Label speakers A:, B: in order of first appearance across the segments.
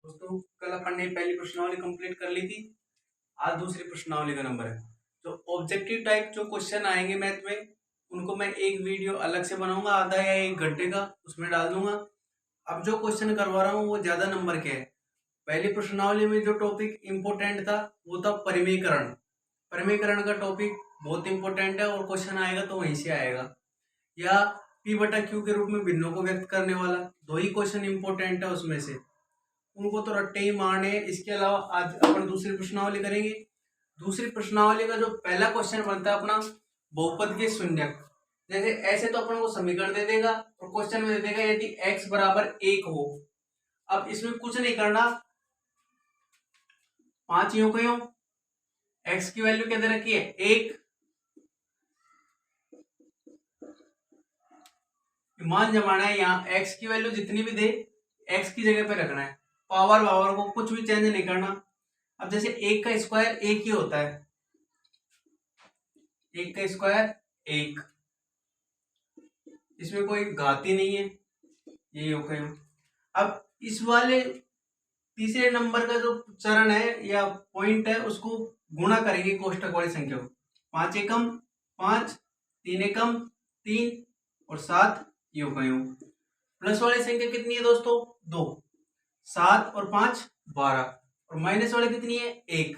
A: दोस्तों कल अपन ने पहली प्रश्नावली कंप्लीट कर ली थी। आज दूसरी प्रश्नावली का नंबर है। तो ऑब्जेक्टिव टाइप जो क्वेश्चन आएंगे मैथ में उनको मैं एक वीडियो अलग से बनाऊंगा, आधा या 1 घंटे का, उसमें डाल दूंगा। अब जो क्वेश्चन करवा रहा हूँ वो ज्यादा नंबर के है। पहली प्रश्नावली में जो टॉपिक इम्पोर्टेंट था वो था परिमीकरण। परिमीकरण का टॉपिक बहुत इंपॉर्टेंट है और क्वेश्चन आएगा तो वहीं से आएगा। या पी बटा क्यू के रूप में भिन्नों को व्यक्त करने वाला, दो ही क्वेश्चन इंपॉर्टेंट है उसमें से, उनको तो रट्टे ही मारने हैं। इसके अलावा आज अपन दूसरी प्रश्नावली करेंगे। दूसरी प्रश्नावली का जो पहला क्वेश्चन बनता है अपना, बहुपद के शून्यक। जैसे ऐसे तो अपन को समीकरण दे देगा और क्वेश्चन में दे देगा यदि x बराबर 1 हो। अब इसमें कुछ नहीं करना, 5 यूं को यूं, x की वैल्यू क्या दे रखी है 1, मान जमाना है। यहाँ x की वैल्यू जितनी भी दे x की जगह पे रखना है, पावर पावर को कुछ भी चेंज नहीं करना। अब जैसे 1 का स्क्वायर 1 ही होता है, 1 का स्क्वायर 1, इसमें कोई घात ही नहीं है, यही होगा। अब इस वाले तीसरे नंबर का जो चरण है या पॉइंट है उसको गुणा करेंगे कोष्टक वाली संख्या को। 5 एकम 5, 3 एकम 3 और 7 योग योग। प्लस वाली संख्या कितनी है दोस्तों 2, 7 और 5 12, और माइनस वाली कितनी है 1,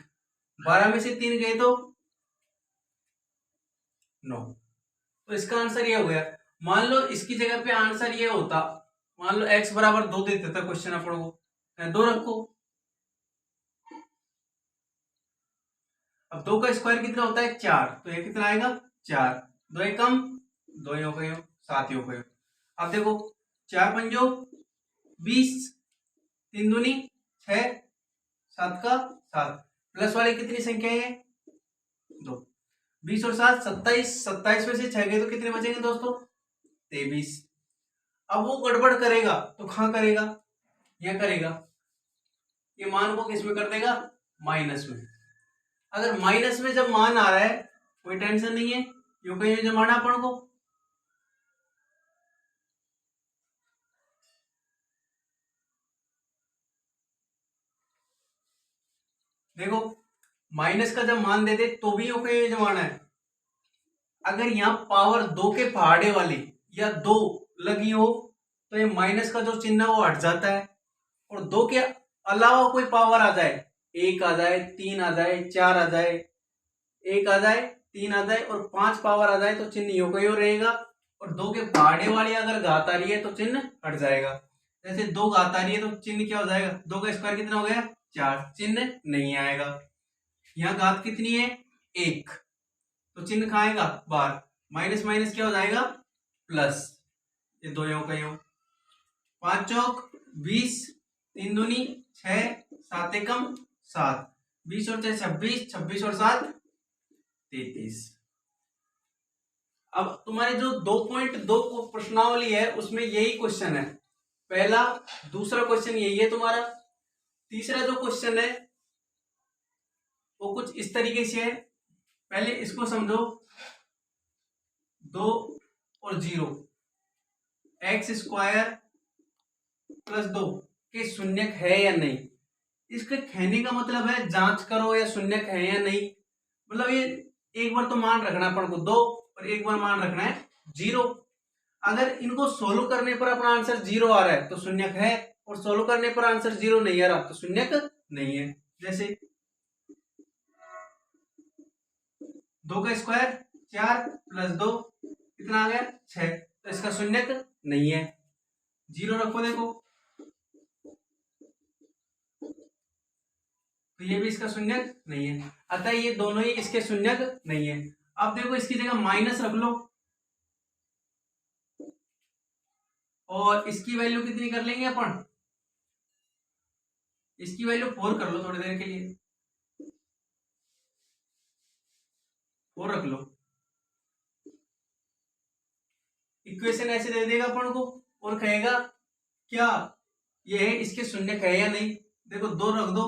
A: 12 में से 3 गए तो 9। तो इसका आंसर ये हो गया। मान लो इसकी जगह पे आंसर ये होता, मान लो x बराबर 2 दे देता क्वेश्चन अपन को, 2 रखो। अब 2 का स्क्वायर कितना होता है 4, तो ये कितना आएगा 4, 2 एकम 2 योग 7 योग। अब देखो 4 पंजो 20, 3 दूनी 6, 7 का 7, प्लस वाली कितनी संख्या है 2, 20 और 7 27, 27 में से 6 गए तो कितने बचेंगे दोस्तों 23। अब वो गड़बड़ करेगा तो कहां करेगा, यह करेगा, ये मान को किस में कर देगा माइनस में। अगर माइनस में जब मान आ रहा है कोई टेंशन नहीं है, यू कहीं में जमाना अपन को। देखो माइनस का जब मान दे दे तो भी यू कहीं में जमाना है। अगर यहाँ पावर 2 के पहाड़े वाली या 2 लगी हो तो ये माइनस का जो चिन्ह वो हट जाता है, और 2 के अलावा कोई पावर आ जाए, 1 आ जाए 3 आ जाए 4 आ जाए, 1 आ जाए 3 आ जाए और 5 पावर आ जाए तो चिन्ह यो का यो रहेगा। और 2 के पहाड़े वाली अगर घात आ रही है तो चिन्ह हट जाएगा। जैसे 2 घात आ रही है तो चिन्ह क्या हो जाएगा, 2 का स्क्वायर कितना हो गया 4, चिन्ह नहीं आएगा। यहाँ घात कितनी है 1, तो चिन्ह कहाँ आएगा बाहर, माइनस माइनस क्या हो जाएगा प्लस, ये 2 यो का यो, 5 चौक 20, 3 दूनी 6, 7 एकम 7, 20 और 6 26, 26 और 7 33। अब तुम्हारे जो 2.2 प्रश्नावली है उसमें यही क्वेश्चन है, पहला दूसरा क्वेश्चन यही है तुम्हारा। तीसरा जो क्वेश्चन है वो कुछ इस तरीके से है, पहले इसको समझो। 2 और 0, एक्स स्क्वायर प्लस 2 के शून्यक है या नहीं। इसके कहने का मतलब है जांच करो या शून्यक है या नहीं। मतलब ये एक बार तो मान रखना अपन को 2 और एक बार मान रखना है 0। अगर इनको सोल्व करने पर अपना आंसर 0 आ रहा है तो शून्यक है, और सोल्व करने पर आंसर 0 नहीं आ रहा तो शून्यक नहीं है। जैसे 2 का स्क्वायर 4 प्लस 2 कितना आ गया 6, तो इसका शून्यक नहीं है, 0 रखो। देखो तो ये भी इसका शून्यक नहीं है, अतः ये दोनों ही इसके शून्यक नहीं है। अब देखो इसकी जगह माइनस रख लो और इसकी वैल्यू कितनी कर लेंगे अपन, इसकी वैल्यू 4 कर लो थोड़ी देर के लिए, 4 रख लो। इक्वेशन ऐसे दे देगा अपन को और कहेगा क्या ये है इसके शून्यक है या नहीं। देखो 2 रख दो,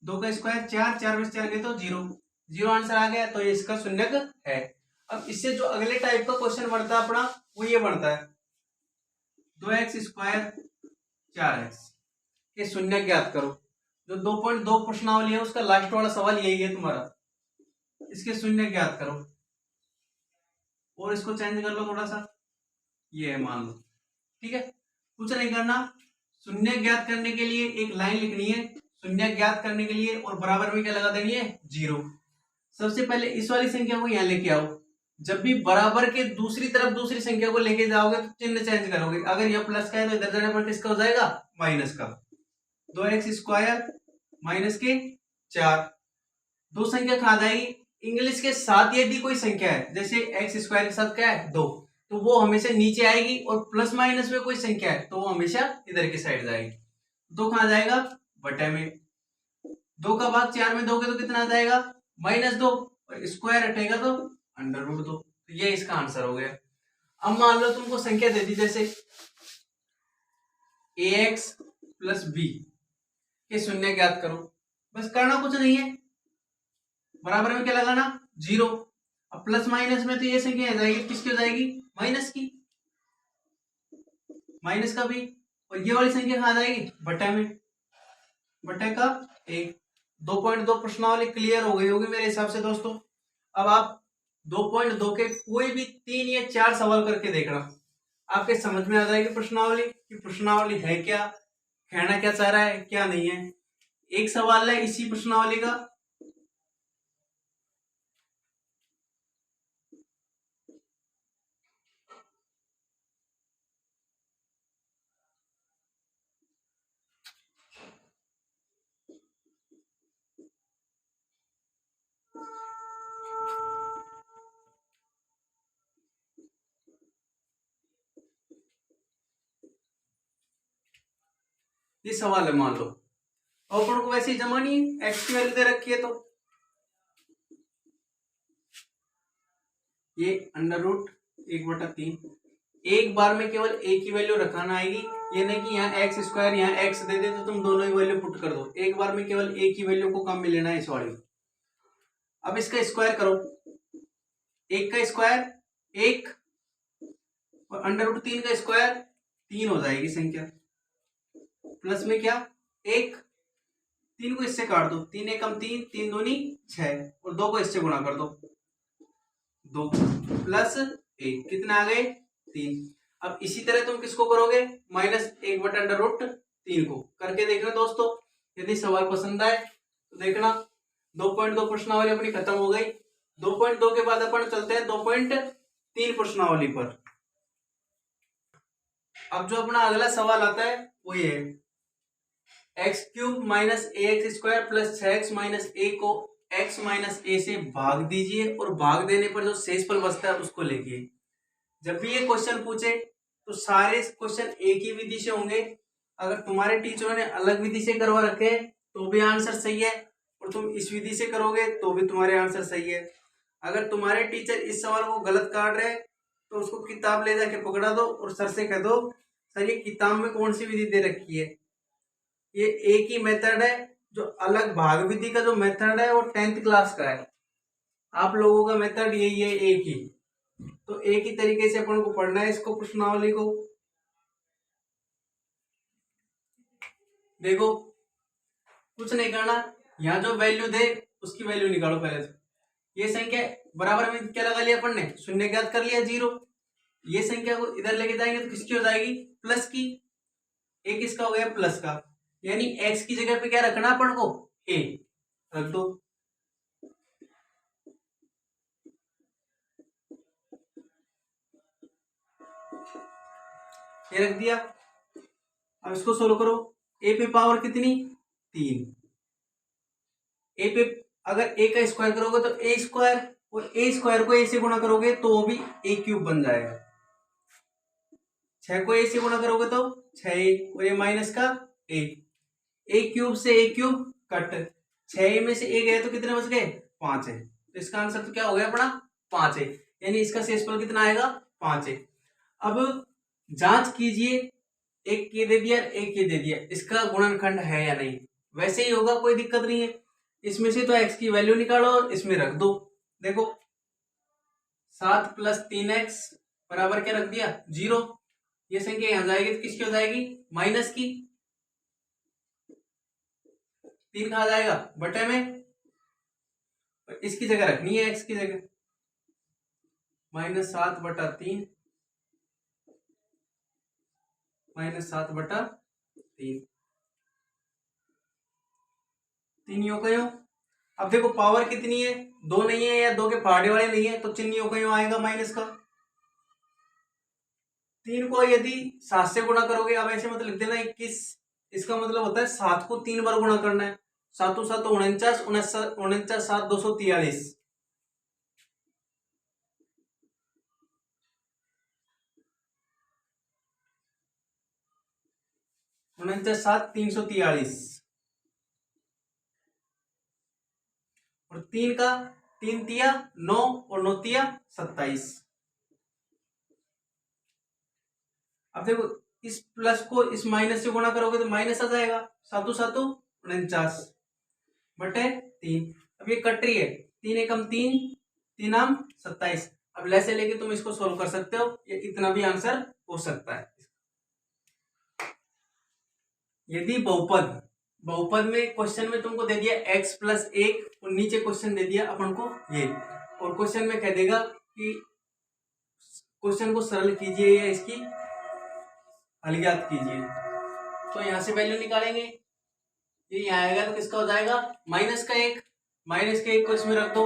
A: 2 का स्क्वायर 4, 4 में से 4 गए तो 0, 0 आंसर आ गया, तो ये इसका शून्यक है। अब इससे जो अगले टाइप का क्वेश्चन बनता है अपना वो ये बनता है 2x स्क्वायर 4x के शून्य ज्ञात करो। जो 2.2 प्रश्नावली है उसका लास्ट वाला सवाल यही है तुम्हारा, इसके शून्य ज्ञात करो। और इसको चेंज कर लो थोड़ा सा, ये है मान लो, ठीक है। कुछ नहीं करना, शून्य ज्ञात करने के लिए एक लाइन लिखनी है, शून्य ज्ञात करने के लिए, और बराबर में क्या लगा देनी है, 0। सबसे पहले इस वाली संख्या को यहाँ लेके आओ। जब भी बराबर के दूसरी तरफ दूसरी संख्या को लेके जाओगे तो चिन्ह चेंज करोगे। अगर यह प्लस का है तो इधर जाने पर किसका हो जाएगा, माइनस का। 2x स्क्वायर माइनस के 4, दो संख्या कहा जाएगी। इंग्लिश के साथ यदि कोई संख्या है, जैसे एक्स स्क्वायर के साथ क्या है 2, तो वो हमेशा नीचे आएगी, और प्लस माइनस में कोई संख्या है तो वो हमेशा इधर की साइड जाएगी। 2 कहाँ जाएगा, बटे में। 2 का भाग 4 में दोगे तो कितना आ जाएगा, -2, और स्क्वायर हटेगा तो √2। तो ये इसका आंसर हो गया। अब मान लो तुमको संख्या दे दी जैसे ax + b के शून्य ज्ञात करो। बस करना कुछ नहीं है, बराबर में क्या लगाना, 0। अब प्लस माइनस में तो ये संख्या आ जाएगी, किसकी हो जाएगी, माइनस की, माइनस का भी। और ये वाली संख्या कहाँ जाएगी, बटे में, बटे का 1। 2.2 प्रश्नावली क्लियर हो गई होगी मेरे हिसाब से दोस्तों। अब आप 2.2 के कोई भी 3 या 4 सवाल करके देखना, आपके समझ में आ जाएगी प्रश्नावली कि प्रश्नावली है क्या, कहना क्या चाह रहा है, क्या नहीं है। एक सवाल है इसी प्रश्नावली का, ये सवाल है मान लो, और अपन को वैसे ही जमा नहीं है, एक्स की वैल्यू दे रखी है, तो ये √1/3 एक बार में केवल एक ही वैल्यू रखाना आएगी। ये नहीं कि यहाँ एक्स स्क्वायर यहाँ एक्स दे दे तो तुम दोनों ही वैल्यू पुट कर दो, एक बार में केवल एक ही वैल्यू को काम में लेना है इस वाली। अब इसका स्क्वायर करो, 1 का स्क्वायर 1, और √3 का स्क्वायर 3 हो जाएगी संख्या, प्लस में क्या 1, 3 को इससे काट दो, 3 एकम 3, 3 दूनी 6, और 2 को इससे गुणा कर दो, 2 + 1 कितना आ गए, 3। अब इसी तरह तुम किसको करोगे, -1/√3 को करके देखना दोस्तों। यदि सवाल पसंद आए तो देखना। 2.2 प्रश्नावली अपनी खत्म हो गई। 2.2 के बाद अपन चलते हैं 2.3 प्रश्नावली पर। अब जो अपना अगला सवाल आता है वो ये है, x³ - ax² + 6x - a को x - a से भाग दीजिए, और भाग देने पर जो शेषफल बचता है उसको लिखिए। जब भी ये क्वेश्चन पूछे तो सारे क्वेश्चन एक ही विधि से होंगे। अगर तुम्हारे टीचरों ने अलग विधि से करवा रखे तो भी आंसर सही है, और तुम इस विधि से करोगे तो भी तुम्हारे आंसर सही है। अगर तुम्हारे टीचर इस सवाल को गलत काट रहे तो उसको किताब ले जाके पकड़ा दो और सर से कह दो, सर ये किताब में कौन सी विधि दे रखी है। ये एक ही मेथड है, जो अलग भाग विधि का जो मेथड है वो 10th क्लास का है। आप लोगों का मेथड यही है, एक ही। तो एक ही तरीके से अपन को पढ़ना है इसको, प्रश्नावली को। देखो कुछ नहीं करना, यहाँ जो वैल्यू दे उसकी वैल्यू निकालो पहले से। ये संख्या बराबर में क्या लगा लिया अपन ने, शून्य ज्ञात कर लिया, 0। ये संख्या को इधर लेके जाएंगे तो किसकी हो जाएगी, प्लस की। एक किसका हो गया, प्लस का, यानी एक्स की जगह पे क्या रखना अपन को, ए रख दो। ये रख दिया। अब इसको सोल्व करो। ए पे पावर कितनी, 3। ए पे अगर ए का स्क्वायर करोगे तो ए स्क्वायर, और ए स्क्वायर को ए से गुणा करोगे तो वो भी a³ बन जाएगा। 6 को ए से गुणा करोगे तो 6a, और ये माइनस का a³ से a³ कट, 6 में से a गए तो कितने बच गए, 5 है। तो इसका आंसर तो क्या हो गया अपना, 5 है, यानी इसका शेषफल कितना आएगा, 5 है। अब जांच कीजिए, एक ये दे दिया, एक ये दे दिया, इसका गुणनखंड है या नहीं। वैसे ही होगा, कोई दिक्कत नहीं है। इसमें से तो x की वैल्यू निकालो और इसमें रख दो। देखो 7 + 3x बराबर क्या रख दिया, 0। ये संख्या यहां जाएगी तो किसकी हो जाएगी, माइनस की। 3 कहा जाएगा बटे में, इसकी जगह रखनी है x की जगह, -7/3 -7/3 3 यूं का यूं। अब देखो पावर कितनी है, 2 नहीं है या 2 के पहाड़े वाले नहीं है, तो चिन्ह यूं का यूं आएगा माइनस का। 3 को यदि 7 से गुणा करोगे, अब ऐसे मतलब लिख देना 21, इसका मतलब होता है 7 को 3 बार गुणा करना है। 7 7 49, 49 7 243, 49 7 343, और 3 का 3 तिया 9 और 9 तिया 27। अब देखो इस प्लस को इस माइनस से गुणा करोगे तो माइनस आ जाएगा, 7 7 49 बटे 3। अब ये कट रही है, 3 एकम 3, 3 आम 27। अब लैसे लेके तुम इसको सोल्व कर सकते हो, ये इतना भी आंसर हो सकता है। यदि बहुपद बहुपद में क्वेश्चन में तुमको दे दिया x + 1 और नीचे क्वेश्चन दे दिया अपन को ये, और क्वेश्चन में कह देगा कि क्वेश्चन को सरल कीजिए या इसकी हल ज्ञात कीजिए, तो यहां से वैल्यू निकालेंगे, ये यहाँ आएगा तो किसका हो जाएगा -1, -1 को इसमें रख दो,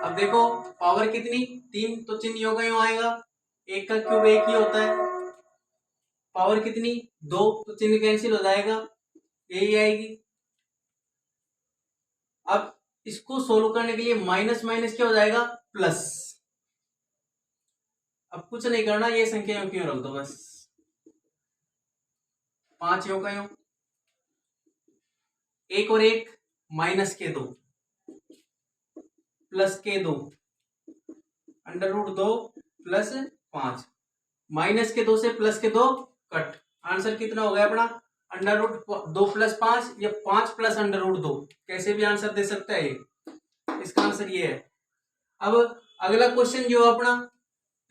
A: अब देखो पावर कितनी 3, तो चिन्ह यूं का यूं आएगा, 1 का क्यूब 1 ही होता है। पावर कितनी 2, तो चिन्ह कैंसिल हो जाएगा, यही आएगी। अब इसको सोल्व करने के लिए माइनस माइनस क्या हो जाएगा प्लस। अब कुछ नहीं करना, ये संख्या यूं क्यों रख दो बस, 5 यूं का यूं, 1 और 1 -2 +2 √2 + 5, -2 से +2 कट, आंसर कितना हो गया अपना √2 + 5 या 5 + √2, कैसे भी आंसर दे सकता है ये, इसका आंसर ये है। अब अगला क्वेश्चन जो अपना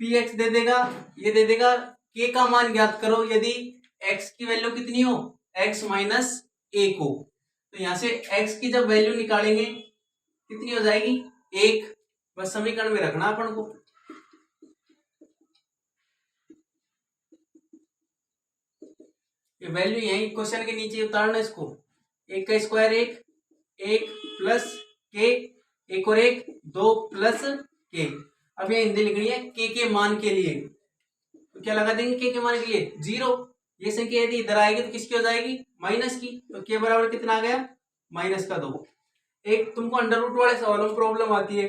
A: px दे देगा, ये दे देगा k का मान ज्ञात करो यदि x की वैल्यू कितनी हो, x - 1 हो, तो यहां से x की जब वैल्यू निकालेंगे कितनी हो जाएगी 1, बस समीकरण में रखना अपन को। ये वैल्यू यही क्वेश्चन के नीचे उतारना, इसको 1 का स्क्वायर 1, 1 प्लस k, 1 और 1 2 प्लस k। अब ये हिंदी लिखनी है k के मान के लिए, तो क्या लगा देंगे k के मान के लिए 0। ये संख्या यदि इधर आएगी तो किसकी हो जाएगी माइनस की, तो k बराबर कितना आ गया -2। एक तुमको अंडर रूट वाले सवालों में प्रॉब्लम आती है,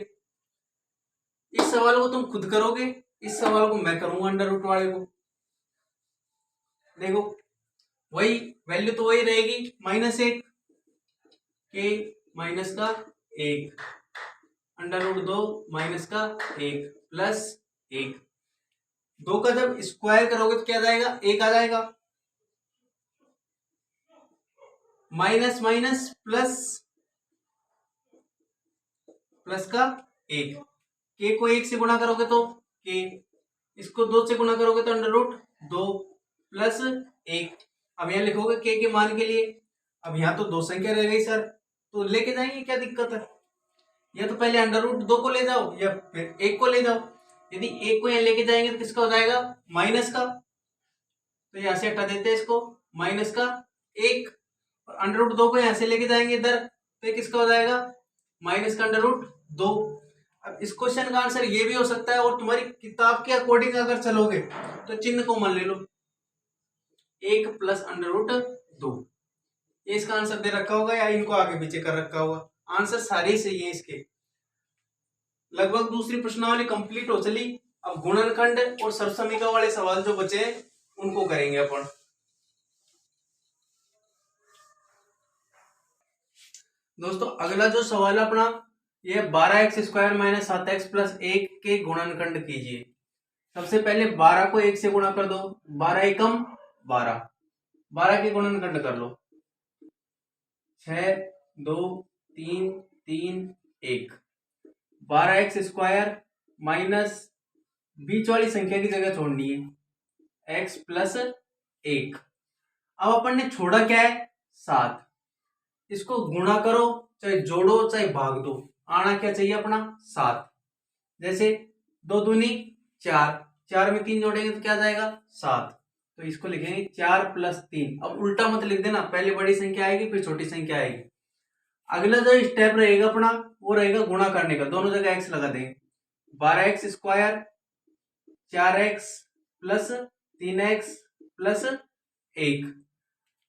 A: इस सवाल को तुम खुद करोगे, इस सवाल को मैं करूंगा अंडर रूट वाले को। देखो वही वैल्यू तो वही रहेगी -1, k -1 √2 -1 प्लस 1, 2 का जब स्क्वायर करोगे तो क्या जाएगा 1 आ जाएगा, माइनस माइनस प्लस प्लस का 1, k को 1 से गुणा करोगे तो k, इसको 2 से गुणा करोगे तो √2 प्लस 1। अब यहाँ लिखोगे k के मान के लिए, अब यहाँ तो 2 संख्या रह गई सर, तो लेके जाएंगे क्या दिक्कत है, या तो पहले √2 को ले जाओ या फिर 1 को ले जाओ। यदि 1 को यहाँ लेके जाएंगे तो किसका हो जाएगा माइनस का, तो यहाँ से हटा देते हैं इसको, माइनस का 1, और √2 को यहाँ से लेके जाएंगे इधर तो किसका हो जाएगा माइनस का √2। अब इस क्वेश्चन का आंसर ये भी हो सकता है, और तुम्हारी किताब के अकॉर्डिंग अगर चलोगे तो चिन्ह को मान ले लो 1 प्लस √2, ये इसका आंसर दे रखा होगा या इनको आगे पीछे कर रखा होगा, आंसर सारे ही सही है इसके। लगभग दूसरी प्रश्नावली कंप्लीट हो चली, अब गुणनखंड और सर्वसमीकरण वाले सवाल जो बचे उनको करेंगे अपन। दोस्तों अगला जो सवाल अपना ये 12x² - 7x + 1 के गुणनखंड कीजिए। सबसे पहले 12 को 1 से गुणा कर दो, 12 एकम 12, 12 के गुणनखंड कर लो, 6 2 3 3 1। 12x² माइनस बीच वाली संख्या की जगह छोड़नी है x प्लस 1। अब अपन ने छोड़ा क्या है 7। इसको गुणा करो चाहे जोड़ो चाहे भाग दो, आना क्या चाहिए अपना 7। जैसे 2 दूनी 4, 4 में 3 जोड़ेंगे तो क्या जाएगा 7। तो इसको लिखेंगे 4 प्लस 3। अब उल्टा मत लिख देना, पहले बड़ी संख्या आएगी फिर छोटी संख्या आएगी। अगला जो स्टेप रहेगा अपना वो रहेगा गुणा करने का, दोनों जगह x लगा देंगे। 12x² 4x plus 3x plus 1।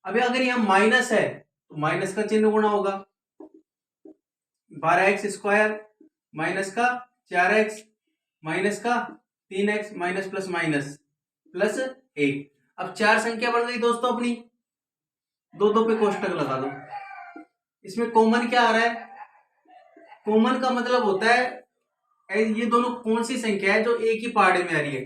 A: अभी अगर यहाँ माइनस है तो माइनस का चिन्ह गुणा होगा। 12x² माइनस का 4x माइनस का 3x minus plus minus plus 1। अब 4 संख्या बन गई दोस्तों अपनी, दो दो पे कोष्टक लगा दो। इसमें कॉमन क्या आ रहा है, कॉमन का मतलब होता है ये दोनों कौन सी संख्या है जो एक ही पहाड़े में आ रही है।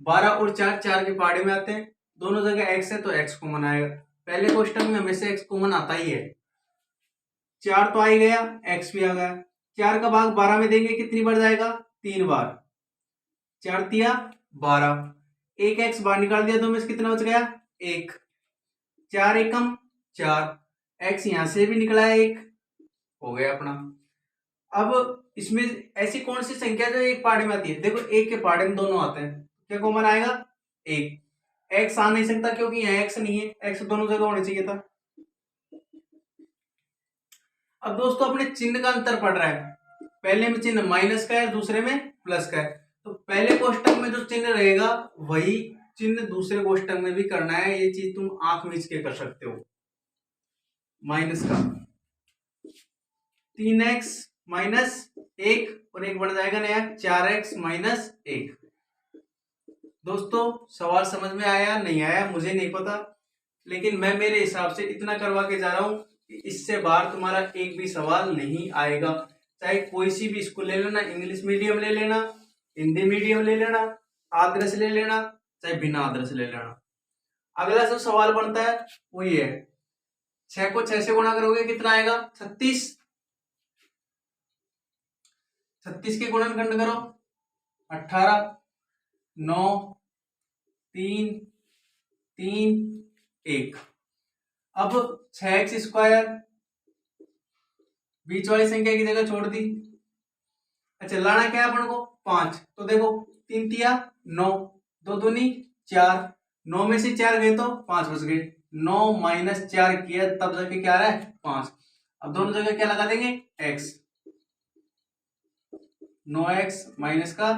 A: 12 और 4 4 के पहाड़े में आते हैं, दोनों जगह x है तो x कॉमन आएगा। पहले क्वेश्चन में हमेशा x कॉमन आता ही है। 4 तो आ ही गया, x भी आ गया। 4 का भाग 12 में देंगे कितनी बार जाएगा 3 बार। 4 तिया 12, एक x बाहर निकाल दिया तो में कितना बच गया 1। 4 एकम 4, x यहां से भी निकला है 1, हो गया अपना। अब इसमें ऐसी कौन सी संख्या जो एक पहाड़े में आती है, देखो एक के पहाड़े में दोनों आते हैं, क्या कॉमन आएगा 1। x आ नहीं सकता क्योंकि यहाँ x नहीं है, x दोनों जगह होना चाहिए था। अब दोस्तों अपने चिन्ह का अंतर पड़ रहा है, पहले में चिन्ह माइनस का है दूसरे में प्लस का है, तो पहले कोष्टक में जो चिन्ह रहेगा वही चिन्ह दूसरे कोष्टक में भी करना है। ये चीज तुम आंख मीच के कर सकते हो। माइनस का 3x माइनस 1 और 1 बढ़ जाएगा नया 4x माइनस 1। दोस्तों सवाल समझ में आया नहीं आया मुझे नहीं पता, लेकिन मैं मेरे हिसाब से इतना करवा के जा रहा हूं कि इससे बाहर तुम्हारा एक भी सवाल नहीं आएगा। चाहे कोई सी भी स्कूल ले लेना, इंग्लिश मीडियम ले लेना, हिंदी मीडियम ले लेना, आदर्श ले लेना, चाहे बिना आदर्श ले लेना। अगला जो सवाल बनता है वो ये है, 6 को 6 से गुणा करोगे कितना आएगा 36। 36 के गुणनखंड करो 18, 9, 3, 3, 1। अब 6x² बीच वाली संख्या की जगह छोड़ दी। अच्छा लाना क्या है अपन को 5, तो देखो 3 तिया 9, 2 दूनी 4, 9 में से 4 गए तो 5 बच गए। 9 माइनस 4 किया तब जाके क्या आ रहा है 5। अब दोनों जगह क्या लगा देंगे x, 9x माइनस का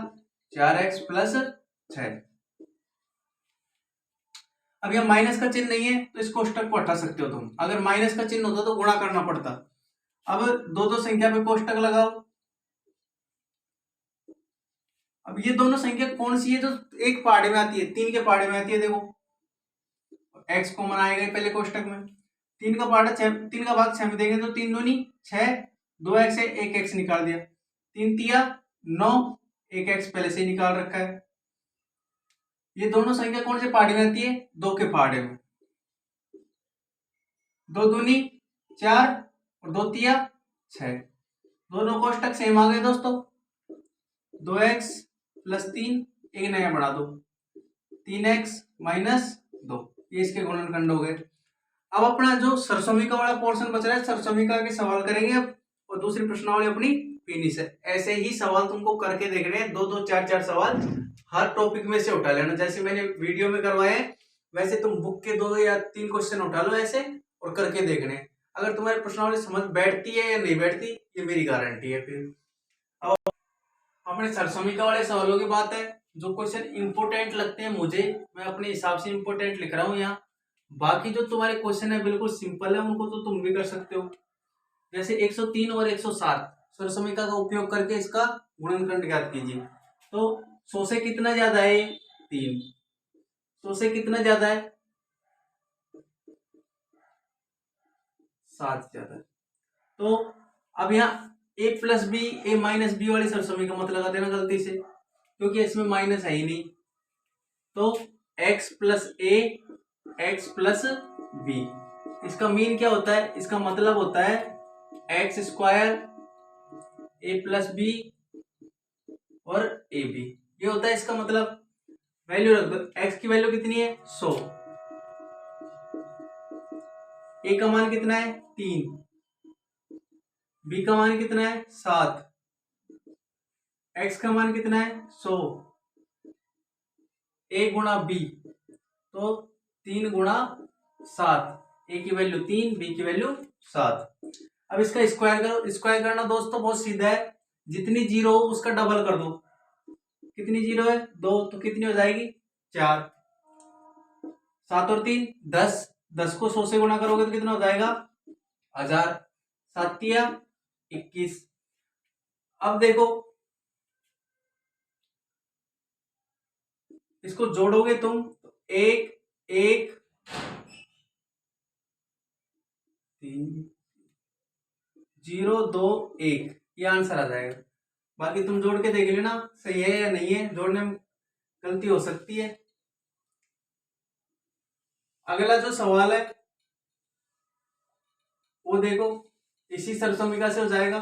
A: 4x प्लस 6। अब यह माइनस का चिन्ह नहीं है तो इस कोष्टक को हटा सकते हो तुम, अगर माइनस का चिन्ह होता तो गुणा करना पड़ता। अब दो दो संख्या पे कोष्टक लगाओ। अब ये दोनों संख्या कौन सी है जो एक पहाड़े में आती है, 3 के पहाड़े में आती है। देखो x कॉमन आएगा पहले कोष्टक में, 3 का पहाड़ा 3 का भाग 6 में देंगे तो 3 दूनी 6, 2x है 1x निकाल दिया, 3 तिया 9, 1x पहले से ही निकाल रखा है। ये दोनों संख्या कौन से पहाड़े में आती है 2 के पहाड़े में। 2 दूनी 4 और 2 तिया 6, दोनों कोष्टक सेम आ गए दोस्तों। 2x प्लस 3, एक नया बढ़ा दो 3x माइनस 2, ये इसके गुणनखंड हो गए। अब अपना जो सरसोमिका वाला पोर्शन बच रहा है, सरसोमिका के सवाल करेंगे अब, और दूसरी प्रश्नावली अपनी फिनिश है। ऐसे ही सवाल तुमको करके देखने हैं, 2-2 4-4 सवाल हर टॉपिक में से उठा लेना। जैसे मैंने वीडियो में करवाए हैं वैसे तुम बुक के 2 या 3 क्वेश्चन उठा लो ऐसे और करके देखने। अगर तुम्हारी प्रश्नावली समझ बैठती है या नहीं बैठती ये मेरी गारंटी है। फिर अब अपने सरसोमिका वाले सवालों की बात है, जो क्वेश्चन इंपोर्टेंट लगते हैं मुझे मैं अपने हिसाब से इंपोर्टेंट लिख रहा हूँ यहाँ। बाकी जो तुम्हारे क्वेश्चन है बिल्कुल सिंपल है, उनको तो तुम भी कर सकते हो। जैसे 103 और 107 सरसोमिका का उपयोग करके इसका गुणनखंड ज्ञात कीजिए। तो 100 से कितना ज्यादा है 3, 100 से कितना ज्यादा है 7 ज्यादा है। तो अब यहाँ a plus B a minus B वाली सरसोमिका मत लगा देना गलती से, क्योंकि इसमें माइनस है ही नहीं। तो x plus a x plus B, इसका मीन क्या होता है, इसका मतलब होता है x² ए प्लस बी और ए बी, ये होता है इसका मतलब। वैल्यू रख दो, एक्स की वैल्यू कितनी है 100, ए का मान कितना है 3, बी का मान कितना है 7, एक्स का मान कितना है 100, ए गुणा बी, तो 3 गुणा 7, ए की वैल्यू 3, बी की वैल्यू 7। अब इसका स्क्वायर करो, स्क्वायर करना दोस्तों बहुत सीधा है, जितनी जीरो हो उसका डबल कर दो। कितनी जीरो है 2, तो कितनी हो जाएगी 4, 7 और 3 10, 10 को 100 से गुणा करोगे तो कितना हो जाएगा 1000, 7 तिया 21। अब देखो इसको जोड़ोगे तुम तो 1 1 3 0 2 1, ये आंसर आ जाएगा। बाकी तुम जोड़ के देख लेना सही है या नहीं है, जोड़ने में गलती हो सकती है। अगला जो सवाल है वो देखो, इसी सरसमिका से हो जाएगा।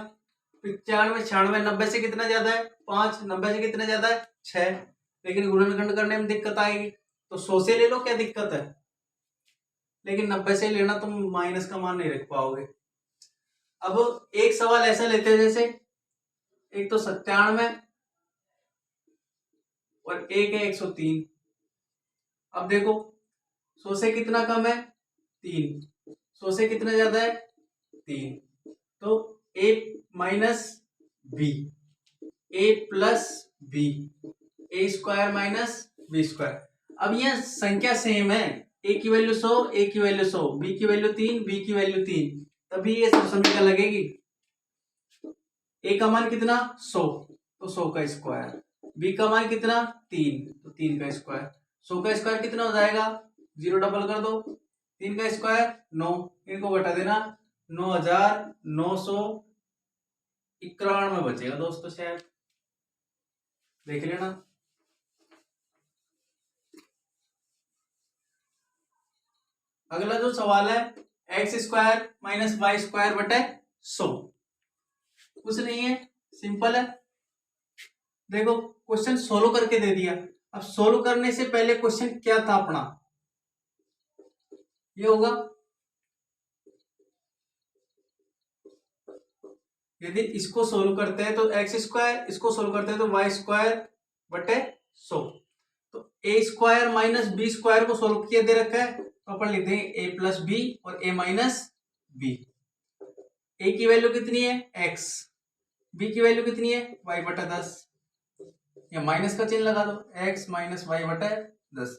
A: 95 96 90 से कितना ज्यादा है 5, 90 से कितना ज्यादा है 6, लेकिन गुणनखंड करने में दिक्कत आएगी, तो 100 से ले लो, क्या दिक्कत है, लेकिन 90 से लेना, तुम माइनस का मान नहीं रख पाओगे। अब एक सवाल ऐसा लेते हैं, जैसे एक तो 97 और एक है 103। अब देखो 100 से कितना कम है 3, 100 से कितना ज्यादा है 3, तो a minus B, A plus B, A square minus B square. अब यह संख्या सेम है, ए की वैल्यू 100, ए की वैल्यू 100, बी की वैल्यू 3, बी की वैल्यू 3, तभी ये सरसमिका लगेगी। ए का मान कितना 100, तो 100 का स्क्वायर, बी का मान कितना 3, तो 3 का स्क्वायर, 100 का स्क्वायर कितना हो जाएगा, 0 डबल कर दो, 3 का स्क्वायर 9, इनको घटा देना, 9991 बचेगा दोस्तों, शायद देख लेना। अगला जो सवाल है X square minus Y square बटे 100, कुछ नहीं है, सिंपल है। देखो क्वेश्चन सोल्व करके दे दिया, अब सोल्व करने से पहले क्वेश्चन क्या था अपना, ये होगा यदि इसको सोल्व करते हैं तो एक्स स्क्वायर, इसको सोल्व करते हैं तो वाई स्क्वायर बटे 100, तो ए स्क्वायर माइनस बी स्क्वायर को सोल्व किया दे रखा है, तो अपन लिख देंगे ए प्लस बी और ए माइनस बी। ए की वैल्यू कितनी है एक्स, बी की वैल्यू कितनी है वाई बटा 10, या माइनस का चिन्ह लगा दो, एक्स माइनस वाई बटा 10।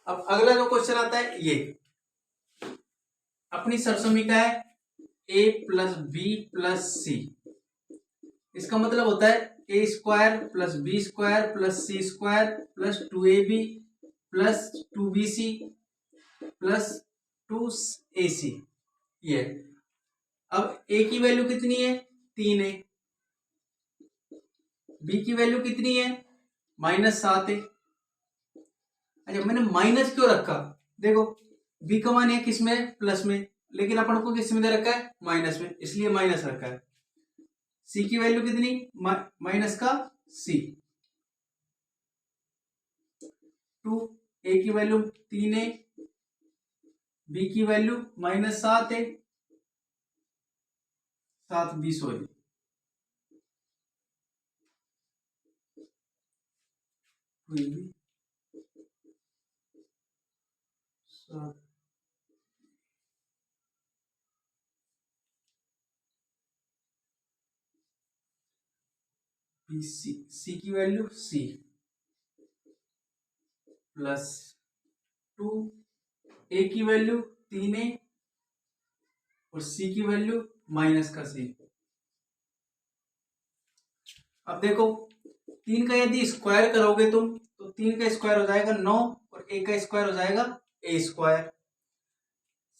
A: अब अगला जो क्वेश्चन आता है, ये अपनी सरसमिका है a plus b plus c, इसका मतलब होता है a square plus b square plus c square plus 2ab plus 2bc plus 2ac, ये। अब a की वैल्यू कितनी है 3 है, b की वैल्यू कितनी है -7 है। अच्छा मैंने माइनस क्यों रखा, देखो b का मान है किसमें प्लस में, लेकिन अपन को किस में दे रखा है माइनस में, इसलिए माइनस रखा है। c की वैल्यू कितनी माइनस का c, 2, a की वैल्यू 3 है, b की वैल्यू -7 है, 7 20 हो 7 सी की वैल्यू सी प्लस 2, ए की वैल्यू 3 है और सी की वैल्यू माइनस का सी। अब देखो 3 का यदि स्क्वायर करोगे तुम तो 3 का स्क्वायर हो जाएगा 9 और ए का स्क्वायर हो जाएगा ए स्क्वायर।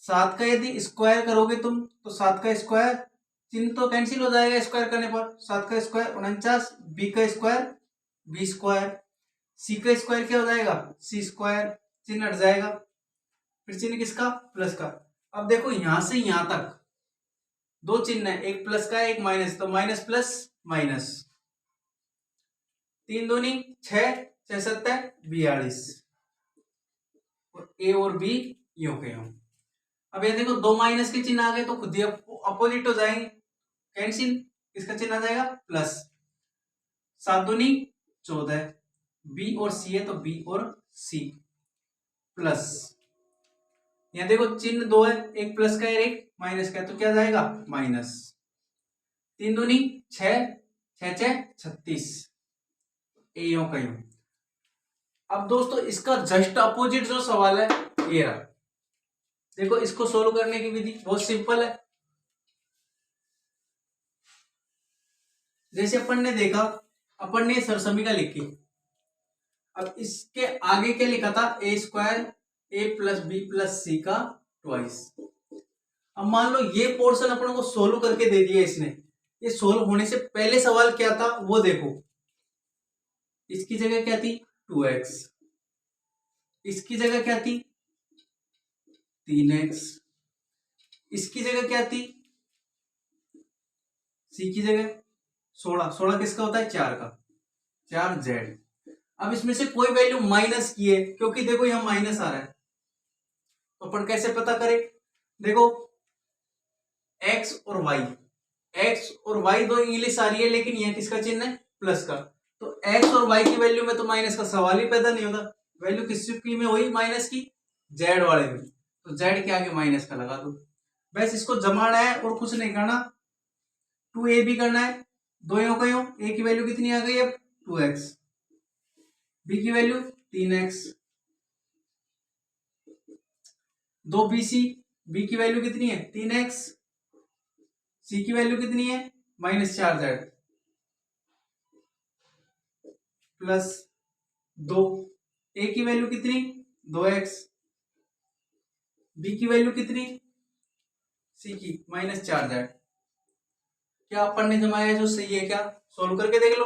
A: 7 का यदि स्क्वायर करोगे तुम तो 7 का स्क्वायर, चिन्ह तो कैंसिल हो जाएगा स्क्वायर करने पर, 7 का स्क्वायर 49, बी का स्क्वायर बी स्क्वायर, सी का स्क्वायर क्या हो जाएगा सी स्क्वायर, चिन्ह हट जाएगा, फिर चिन्ह किसका प्लस का, अब देखो यहां से यहां तक दो चिन्ह है, एक प्लस का है एक माइनस, तो माइनस प्लस माइनस, 3 दूनी 6, 6 सत्ता 42, और ए और बी यो के यूं। अब ये देखो दो माइनस के चिन्ह आ गए तो खुद ही अपोजिट हो जाएंगे, कैंसिल, इसका चिन्ह आ जाएगा प्लस, 7 दूनी 14, बी और सी है तो बी और सी, प्लस, यहाँ देखो चिन्ह दो है, एक प्लस का है एक माइनस का है, तो क्या जाएगा माइनस, 3 दूनी 6, 6 6 36, ए यो का यूं। अब दोस्तों इसका जस्ट अपोजिट जो सवाल है ये रहा, देखो इसको सोल्व करने की विधि बहुत सिंपल है। जैसे अपन ने देखा, अपन ने सरसमीका लिखी, अब इसके आगे क्या लिखा था, ए स्क्वायर ए प्लस बी प्लस सी का ट्वाइस। अब मान लो ये पोर्शन अपन को सोल्व करके दे दिया इसने, ये सोल्व होने से पहले सवाल क्या था वो देखो, इसकी जगह क्या थी 2x, इसकी जगह क्या थी 3x, इसकी जगह क्या थी, सी की जगह 16, 16 किसका होता है 4 का, 4z। अब इसमें से कोई वैल्यू माइनस की है, क्योंकि देखो यहां माइनस आ रहा है, तो अपन कैसे पता करें, देखो x और y, x और y दो इंग्लिश आ रही है, लेकिन यह किसका चिन्ह है प्लस का, तो x और y की वैल्यू में तो माइनस का सवाल ही पैदा नहीं होता, वैल्यू किसकी में हुई माइनस की, z वाले में, तो z के आगे माइनस का लगा दो, बस इसको जमाना है और कुछ नहीं करना, 2a भी करना है, दो यो का यो, a की वैल्यू कितनी आ गई अब 2x, b की वैल्यू 3x, दो bc, b की वैल्यू कितनी है 3x, c की वैल्यू कितनी है -4z, प्लस 2, a की वैल्यू कितनी 2x, b की वैल्यू कितनी c की -4z। क्या अपन ने जमाया जो सही है, क्या सोल्व करके देख लो,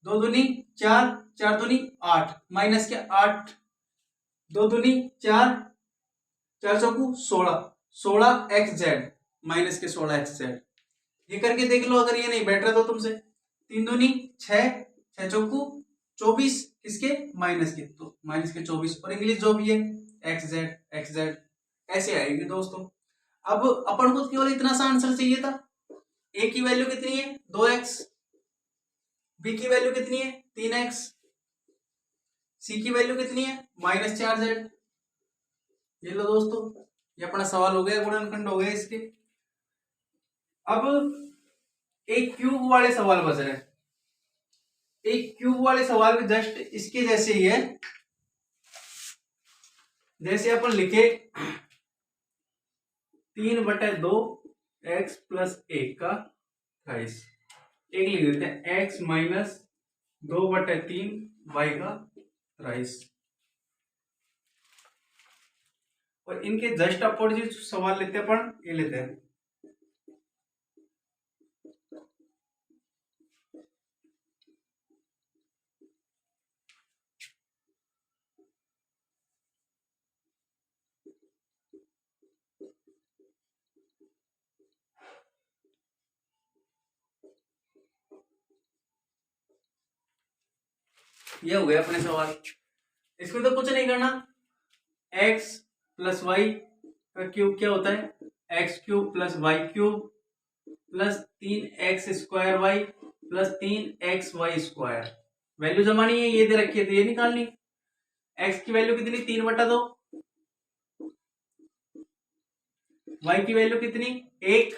A: 2 दूनी 4, 4 दूनी 8, माइनस के 8, 2 दूनी 4, 4 चौकू 16, 16 xz, माइनस के 16 xz, ये करके देख लो, अगर ये नहीं बैठ रहा तो तुमसे, 3 दूनी 6, 6 चौकू 24, किसके माइनस के, तो माइनस के 24, और इंग्लिश जो भी है xz xz ऐसे आएगी दोस्तों। अब अपन को केवल इतना सा आंसर चाहिए था, a की वैल्यू कितनी है 2x, b की वैल्यू कितनी है 3x, c की वैल्यू कितनी है -4z। ये लो दोस्तों, ये अपना सवाल हो गया, गुणनखंड हो गया इसके। अब एक क्यूब वाले सवाल बच रहे हैं, एक क्यूब वाले सवाल में जस्ट इसके जैसे ही है, जैसे अपन लिखे 3/2 x प्लस 1 का 28, एक लिख देते हैं x माइनस 2/3 y का 23, और इनके जस्ट अपोजिट सवाल लेते हैं अपन, ये लेते हैं ये हो गया अपने सवाल। इसमें तो कुछ नहीं करना, x प्लस वाई का क्यूब क्या होता है x cube plus Y cube plus 3x² y plus 3xy²। Value जमानी है, ये दे रखी है तो ये निकालनी, x की वैल्यू कितनी 3/2, y की वैल्यू कितनी 1,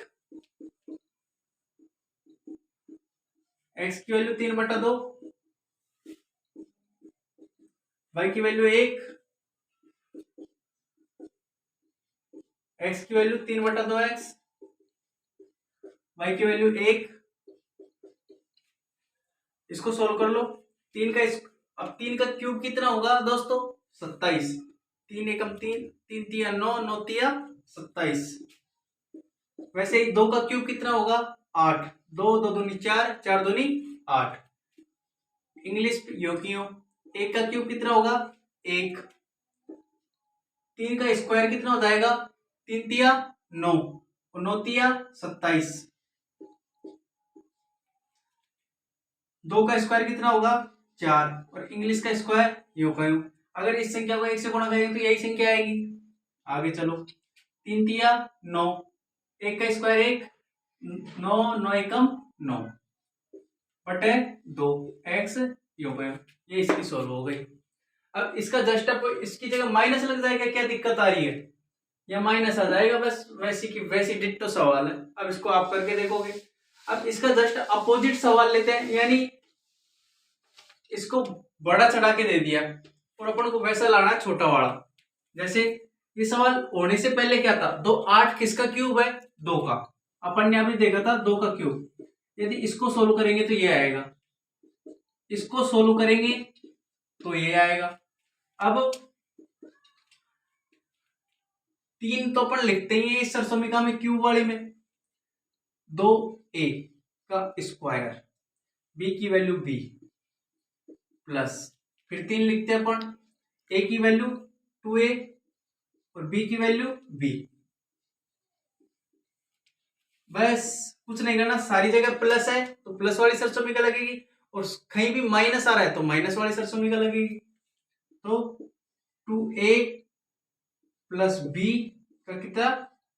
A: x की वैल्यू 3/2, y की वैल्यू 1, x की वैल्यू 3/2x, y की वैल्यू 1, इसको सोल्व कर लो, 3 का अब 3 का क्यूब कितना होगा दोस्तों 27, 3 एकम 3, 3 तिया 9, 9 तिया 27, वैसे ही 2 का क्यूब कितना होगा 8, 2 2 दूनी 4, 4 दूनी 8, इंग्लिश यो की हो। 1 का क्यूब कितना होगा 1, 3 का स्क्वायर कितना हो जाएगा 3 तिया 9 और 9 तिया 27। 2 का स्क्वायर कितना होगा 4 और इंग्लिश का स्क्वायर यो का यूं। अगर इस संख्या को 1 से गुणा करेंगे तो यही संख्या आएगी। आगे चलो 3 तिया 9, 1 का स्क्वायर 1, 9 9 एकम 9 बटे 2 एक्स यो का यूं। ये इसकी सॉल्व हो गई। अब इसका जस्ट अप इसकी जगह माइनस लग जाएगा, क्या दिक्कत आ रही है, या माइनस आ जाएगा, बस वैसी की वैसी डिट्टो सवाल है। अब इसको आप करके देखोगे। अब इसका जस्ट अपोजिट सवाल लेते हैं, यानी इसको बड़ा चढ़ा के दे दिया और अपन को वैसा लाना है छोटा वाला। जैसे ये सवाल होने से पहले क्या था, 2 8 किसका क्यूब है 2 का, अपन ने अभी देखा था 2 का क्यूब। यदि इसको सोल्व करेंगे तो ये आएगा, इसको सोल्व करेंगे तो ये आएगा। अब 3 तो अपन लिखते ही इस सरसमिका में क्यूब वाले में, 2a का स्क्वायर, b की वैल्यू b प्लस फिर 3 लिखते हैं अपन, a की वैल्यू 2a और b की वैल्यू b। बस कुछ नहीं करना, सारी जगह प्लस है तो प्लस वाली सरसमिका लगेगी और कहीं भी माइनस आ रहा है तो माइनस वाली सरसमिका लगेगी। तो 2a प्लस b का कितना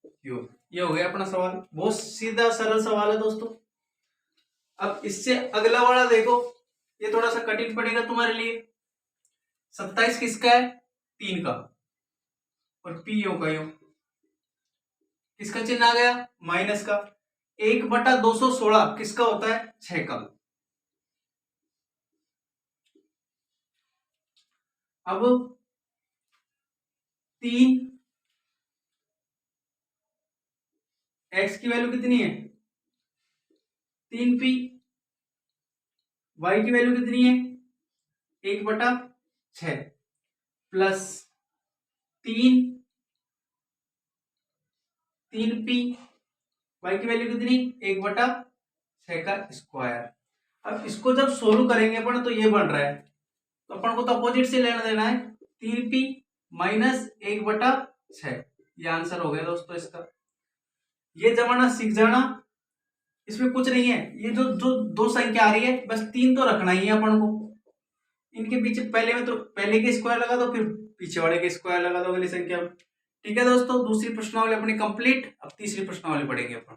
A: क्यूब। ये हो गया अपना सवाल, बहुत सीधा सरल सवाल है दोस्तों। अब इससे अगला वाला देखो, ये थोड़ा सा कठिन पड़ेगा तुम्हारे लिए। 27 किसका है 3 का और p यो का यो, किसका चिन्ह आ गया माइनस का। 1/216 किसका होता है 6 का। अब 3 x की वैल्यू कितनी है 3p, y की वैल्यू कितनी है 1/6 प्लस 3p, y की वैल्यू कितनी 1/6 का स्क्वायर। अब इसको जब सोल्व करेंगे अपन तो ये बन रहा है, तो अपन को तो अपोजिट से लेना देना है, 3p माइनस 1/6। ये आंसर हो गया दोस्तों इसका। ये जमाना सीख जाना, इसमें कुछ नहीं है। ये जो जो दो संख्या आ रही है बस 3 तो रखना ही है अपन को, इनके पीछे पहले में तो पहले के स्क्वायर लगा दो, फिर पीछे वाले के स्क्वायर लगा दो अगली संख्या में। ठीक है दोस्तों, दूसरी प्रश्नावली अपनी कंप्लीट। अब तीसरी प्रश्नावली पढ़ेंगे अपन।